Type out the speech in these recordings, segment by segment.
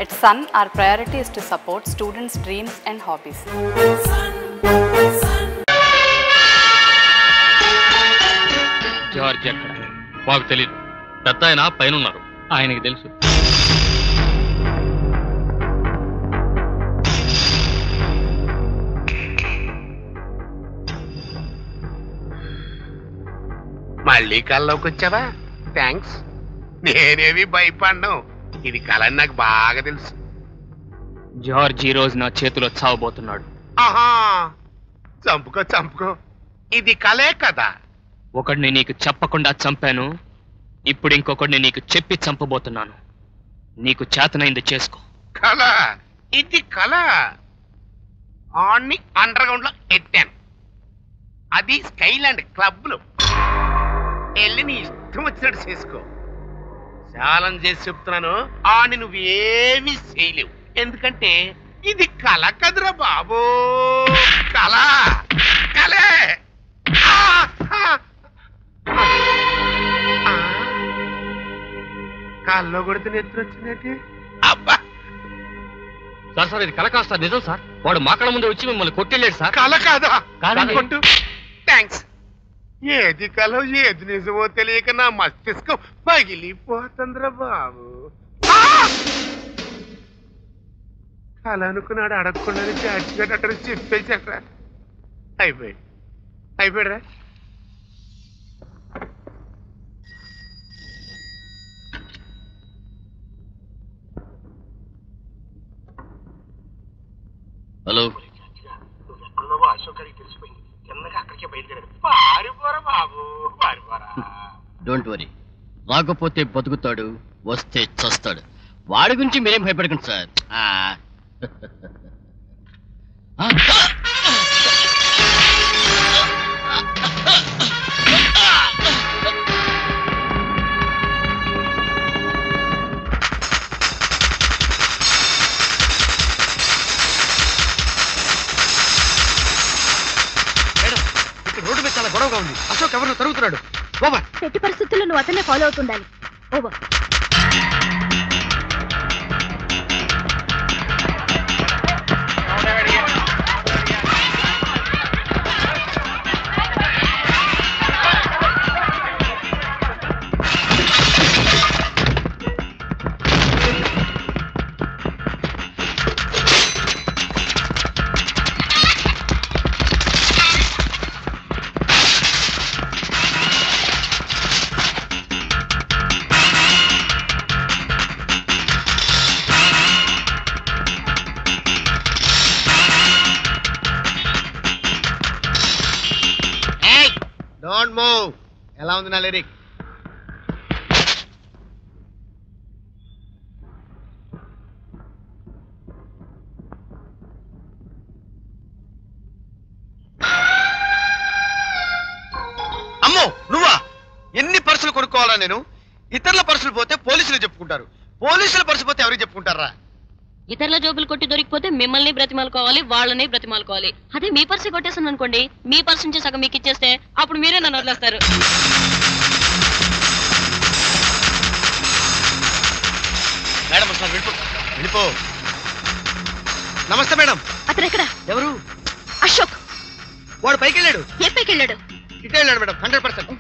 At Sun, our priority is to support students' dreams and hobbies. George ఎక్కడ? మాకు తెలియదు. పెద్ద ఆయన పైన ఉన్నారు, ఆయనకి తెలుసు. మళ్ళీ కల్లోకి వచ్చావా? థ్యాంక్స్. నేనేవి భయపడ్ను. ఇది కళ అని నాకు బాగా తెలుసు. జార్జ్ ఈ రోజు నా చేతిలో చావబోతున్నాడు. ఆహా, చంపుకో చంపుకో. ఇది కలే కదా. ఒకడిని నీకు చెప్పకుండా చంపాను, ఇప్పుడు ఇంకొకడిని నీకు చెప్పి చంపబోతున్నాను. నీకు చేతనైంది చేసుకో. కళ, ఇది కళ. ఆన్ని అండర్ గ్రౌండ్ లో ఎట్టాను. అది స్కైలాండ్ క్లబ్ లో. వెళ్ళి నీ ఇష్టం వచ్చినట్టు చేసుకో. ఛాలెంజ్ చేసి చెప్తున్నాను, ఆని నువ్వేమీ చేయలేవు. ఎందుకంటే ఇది కళ కదురా బాబు. కళ కలే. కళ్ళలో కొడితే నెత్తురు వచ్చిందేంటి? అబ్బా సార్ సార్, ఇది కళ కాదు సార్, నిజం సార్. వాడు మా కళ్ళ ముందే వచ్చి మిమ్మల్ని కొట్టెళ్ళాడు సార్. కళ కాదా? కాదండి. కొట్టు. థ్యాంక్స్. ఏది కళ ఏది నిజమో తెలియక నా మస్తిష్కం పగిలిపోతుందిరా బాబు. కళ అనుకున్నాడు, అడగకుండా అడిగేటట్టు చెప్పేశారా? అయిపోయాడురా. హలో, అశోక్ గారికి తెలిసిపోయింది. చిన్నగా అక్కడికే బయలుదేరాడు. పారిపోరా బాబు, పారిపోరా. డోంట్ వరీ, రాకపోతే బతుకుతాడు, వస్తే చస్తాడు. వాడి గురించి మీరేం భయపడకండి సార్. రోడ్డు మీద చాలా గొడవగా ఉంది. అశోక్ ఎవరినో తరుగుతున్నాడు. ఓవర్. ఎట్టి పరిస్థితుల్లో నువ్వు అతన్నే ఫాలో అవుతుండాలి. ఓవర్. Don't move. ఎలా ఉంది నా లిరిక్? అమ్మో నువ్వా? ఎన్ని పర్సులు కొనుక్కోవాలా నేను? ఇతరుల పర్సులు పోతే పోలీసులు చెప్పుకుంటారు, పోలీసుల పర్సు పోతే ఎవరికి చెప్పుకుంటారా? ఇతరుల జోబులు కొట్టి దొరికిపోతే మిమ్మల్ని బ్రతిమాలుకోవాలి, వాళ్ళని బ్రతిమాలుకోవాలి. అదే మీ పర్సు కొట్టేసాను అనుకోండి, మీ పర్సు నుంచి సగం మీకు ఇచ్చేస్తే అప్పుడు మీరే నన్ను వదిలేస్తారు. మేడం సార్, వెళ్ళిపో. నమస్తే మేడం. అతను ఎక్కడ? ఎవరు? అశోక్. వాడు పైకి వెళ్ళాడు. ఏ పైకి వెళ్ళాడు? ఇటే వెళ్ళాడు మేడం, 100%.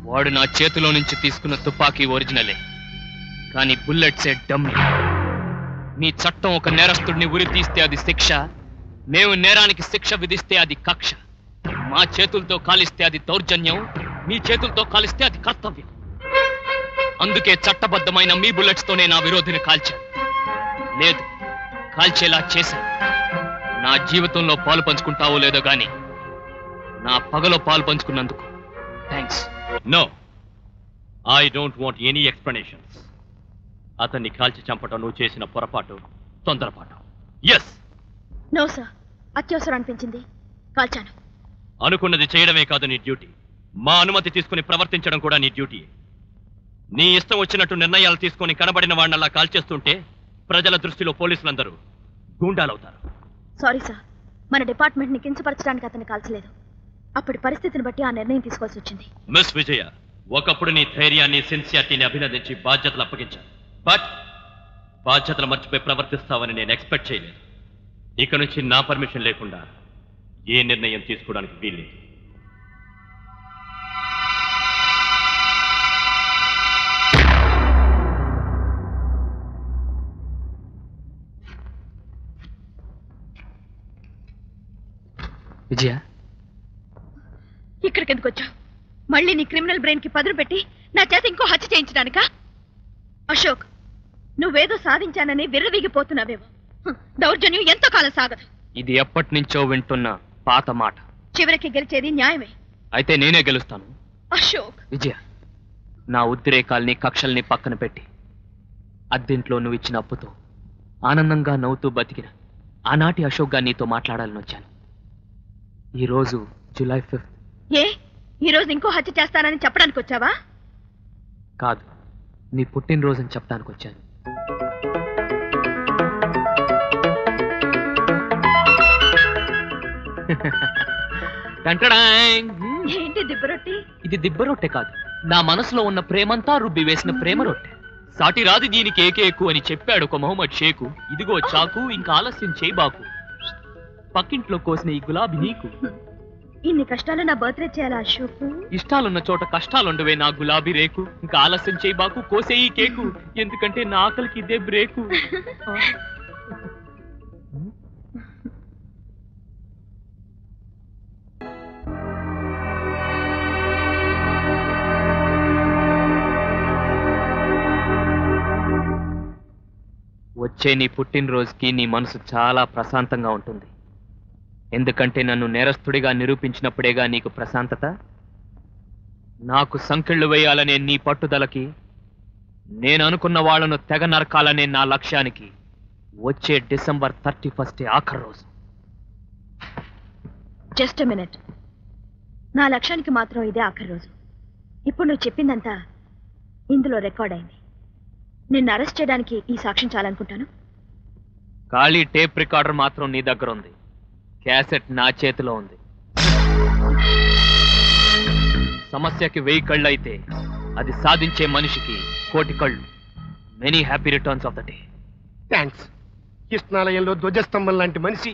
వాడు నా చేతిలో నుంచి తీసుకున్న తుపాకీ ఒరిజినలే, కానీ బుల్లెట్సే డమ్మీ. మీ చట్టం ఒక నేరస్తుడిని ఉరి తీస్తే అది శిక్ష, మేము నేరానికి శిక్ష విధిస్తే అది కక్ష. మా చేతులతో కాలిస్తే అది దౌర్జన్యం, మీ చేతులతో కాలిస్తే అది కర్తవ్యం. అందుకే చట్టబద్ధమైన మీ బుల్లెట్స్ తోనే నా విరోధిని కాల్చాను. లేదు, కాల్చేలా చేశాను. నా జీవితంలో పాలు పంచుకుంటావో లేదో గాని నా పగలో పాలు పంచుకున్నందుకు thanks. No, I don't want any explanations. అతన్ని కాల్చి చంపటం నువ్వు చేసిన పొరపాటు, తొందరపాటు. ఎస్. నో సార్, అత్యవసరం అనిపించింది, కాల్చాను. అనుకున్నది చేయడమే కాదు నీ డ్యూటీ. మా అనుమతి తీసుకుని ప్రవర్తించడం కూడా నీ డ్యూటీ. నీ ఇష్టం వచ్చినట్టు నిర్ణయాలు తీసుకుని కనబడిన వాడినలా కాల్చేస్తుంటే ప్రజల దృష్టిలో పోలీసులందరూ గూండాలవుతారు. సారీ సార్, మన డిపార్ట్మెంట్ ని కించపరచడానికి అతన్ని కాల్చలేదు. అప్పటి పరిస్థితిని బట్టి ఆ నిర్ణయం తీసుకోవాల్సి వచ్చింది. మిస్ విజయ, ఒకప్పుడు నీ ధైర్యాన్ని, సిన్సియారిటీని అభినందించి బాధ్యతలు అప్పగించాను. బట్ బాధ్యతలు మర్చిపోయి ప్రవర్తిస్తావని నేను ఎక్స్పెక్ట్ చేయలేదు. ఇక నుంచి నా పర్మిషన్ లేకుండా ఏ నిర్ణయం తీసుకోవడానికి వీల్లేదు. విజయ, ఇక్కడికి ఎందుకు వచ్చావు? మళ్ళీ నీ క్రిమినల్ బ్రెయిన్ కి పదును పెట్టి నా చేత ఇంకో హత్య చేయించడానికా? అశోక్, నువ్వేదో సాధించానని విర్రవీగిపోతున్నావేమో. దౌర్జన్యం ఎంతో కాలం సాగదు. ఇది ఎప్పటి నుంచో వింటున్న పాత మాట. చివరికి గెలిచేది న్యాయమే. అయితే నేనే గెలుస్తాను. అశోక్, విజయ, నా ఉద్రేకాల్ని, కక్షల్ని పక్కన పెట్టి అద్దెంట్లో నువ్వు ఇచ్చిన అప్పుతో ఆనందంగా నవ్వుతూ బతికిన ఆనాటి అశోక్గా నీతో మాట్లాడాలని వచ్చాను. ఈరోజు జూలై 5th. ఏ ఈ రోజు ఇంకో హత్య చేస్తానని చెప్పడానికి వచ్చావా? కాదు, నీ పుట్టినరోజని చెప్పడానికి వచ్చాను. ఏంటి దిబ్బరొట్టి? ఇది దిబ్బ రొట్టె కాదు, నా మనసులో ఉన్న ప్రేమంతా రుబ్బి వేసిన ప్రేమ రొట్టె. సాటి రాది దీనికి ఏకేకు అని చెప్పాడు ఒక మొహమ్మద్ షేకు. ఇదిగో చాకు, ఇంకా ఆలస్యం చేయబాకు, పక్కింట్లో కోసిన ఈ గులాబీ నీకు. ఇన్ని కష్టాలు నా బర్త్డే చేయాలా అశోక్? ఇష్టాలున్న చోట కష్టాలుండవే నా గులాబీ రేకు. ఇంకా ఆలస్యం చేయబాకు, కోసే ఈ కేకు, ఎందుకంటే నా ఆకలికి ఇదే బ్రేకు. వచ్చే నీ పుట్టినరోజుకి నీ మనసు చాలా ప్రశాంతంగా ఉంటుంది. ఎందుకంటే నన్ను నేరస్తుడిగా నిరూపించినప్పుడేగా నీకు ప్రశాంతత. నాకు సంకెళ్ళు వేయాలనే నీ పట్టుదలకి, నేను అనుకున్న వాళ్లను తెగ నరకాలనే నా లక్ష్యానికి వచ్చే డిసెంబర్ 31 ఆఖరి రోజు. జస్ట్ మినిట్, నా లక్ష్యానికి మాత్రం ఇదే ఆఖరి రోజు. ఇప్పుడు నువ్వు చెప్పిందంతా ఇందులో రికార్డ్ అయింది. నిన్ను అరెస్ట్ చేయడానికి ఈ సాక్ష్యం చాలనుకుంటాను. ఖాళీ టేప్ రికార్డర్ మాత్రం నీ దగ్గర ఉంది, క్యాసెట్ నా చేతిలో ఉంది. సమస్యకి 1000 కళ్ళు అయితే అది సాధించే మనిషికి 1,000,000 కళ్ళు. Many happy returns of the day. Thanks. కృష్ణాలయంలో ధ్వజస్తంభం లాంటి మనిషి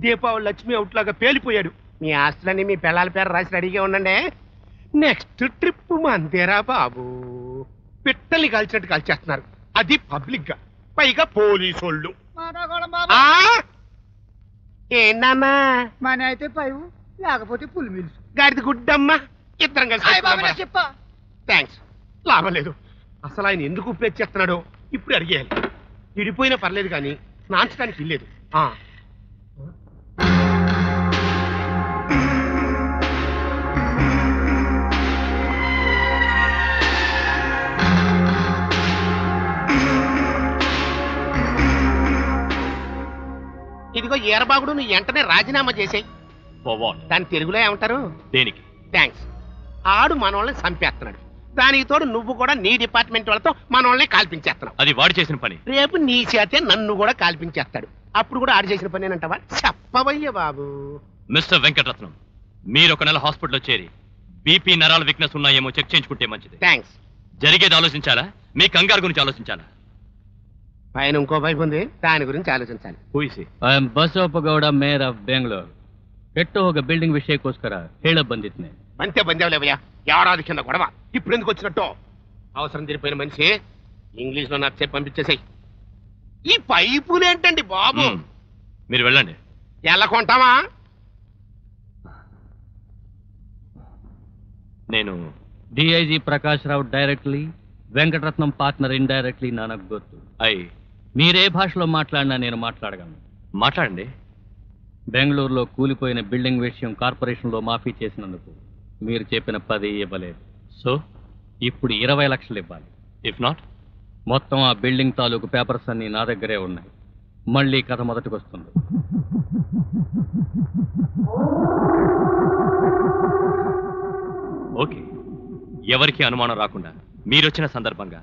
దీపావళి లక్ష్మి అవుట్ లాగా పేలిపోయాడు. మీ ఆస్తులన్నీ మీ పిల్లల పేరు రాసి రెడీగా ఉండండి. నెక్స్ట్ ట్రిప్ మందేరా బాబు. పిట్టల్ని కాల్చినట్టు కాల్చేస్తున్నారు, అది పబ్లిక్ గా, పైగా పోలీసోళ్ళు. ఏంటన్నా మన అయితే 5 లేకపోతే ఫుల్ మీల్స్. గాడిది గుడ్డమ్మా, ఇద్దరం కలిసి చెప్పా. థ్యాంక్స్. లాభం లేదు. అసలు ఆయన ఎందుకు ఉపయోగ చేస్తున్నాడో ఇప్పుడు అడిగేయాలి. విడిపోయినా పర్లేదు కానీ స్నాంచడానికి ఇల్లేదు. ఇదిగో ఈరబాగుడు, నువ్వు వెంటనే రాజీనామా చేసేయి. దాని తెలుగులో ఏమంటారు? దేనికి? థ్యాంక్స్. ఆడు మనోళ్ళని చంపేస్తున్నాడు, దానికి తోడు నువ్వు కూడా నీ డిపార్ట్మెంట్ వాళ్ళతో మనోళ్ళని కాల్పించేస్తున్నావు. అది వాడు చేసిన పని. రేపు నీ చేతే నన్ను కూడా కాల్పించేస్తాడు. అప్పుడు కూడా ఆడు చేసిన పని అంటావా? చెప్పవయ్య బాబు. మిస్టర్ వెంకటరత్నం, మీరు ఒక నెల హాస్పిటల్లో చేరి బీపీ నరాల వీక్నెస్ ఉన్నాయేమో చెక్ చేయించుకుంటే మంచిది. థ్యాంక్స్. జరిగేది ఆలోచించాలా, మీ కంగారు గురించి ఆలోచించాలా? పైన ఇంకో వైపు ఉంది, దాని గురించి ಆಲೋಚಿಸಲಿ. I am Basavappa Gowda, mayor of Bengaluru. ಕೆಟ್ಟು ಹೋಗ ಬಿಲ್ಡಿಂಗ್ ವಿಷಯಕ್ಕೋಸ್ಕರ ಹೇಳ ಬಂದಿದ್ನೆ. బంతే బందేవులేవయ్యా, ఏడాది కింద గొడవ, ఇప్పుడు ఎందుకు వచ్చినట్టు? అవసరం తీరిపోయిన మనిషి ఇంగ్లీష్ లో నాకు చెప్పి పంపించేసాయి. ఈ పైపులేంటండి బాబు? మీరు వెళ్ళండి. ఎలా కొంటావా? నేను డిఐజీ ప్రకాష్ రావు డైరెక్ట్లీ, వెంకటరత్నం పార్ట్నర్ ఇండైరెక్ట్లీ నాకు గుర్తు. మీరే భాషలో మాట్లాడినా నేను మాట్లాడగలను. మాట్లాడండి. బెంగళూరులో కూలిపోయిన బిల్డింగ్ విషయం కార్పొరేషన్లో మాఫీ చేసినందుకు మీరు చెప్పిన 10 ఇవ్వలేదు. సో ఇప్పుడు 20 లక్షలు ఇవ్వాలి. ఇఫ్ నాట్, మొత్తం ఆ బిల్డింగ్ తాలూకు పేపర్స్ అన్ని నా దగ్గరే ఉన్నాయి. మళ్ళీ కథ మొదటికి వస్తుంది. ఓకే, ఎవరికి అనుమానం రాకుండా మీరొచ్చిన సందర్భంగా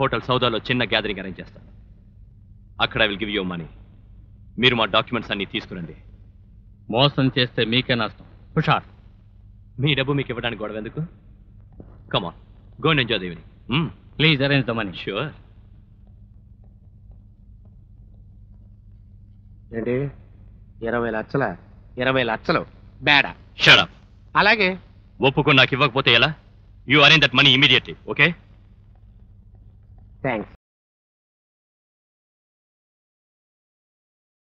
హోటల్ సౌదాలో చిన్న గ్యాదరింగ్ అరేంజ్ చేస్తాను. అక్కడ I will give you money. మీరు మా డాక్యుమెంట్స్ అన్ని తీసుకురండి. మోసం చేస్తే మీకే నష్టం. హుషార్. మీ డబ్బు మీకు ఇవ్వడానికి గొడవ ఎందుకు? Come on, go and enjoy the evening. Please arrange the money. Sure. ఏంటి 20 లక్షల? 20 లక్షలు బేడా. Shut up. అలాగే. ఒప్పుకొని నాకు ఇవ్వకపోతే ఎలా? You arrange that money immediately. Okay, thanks.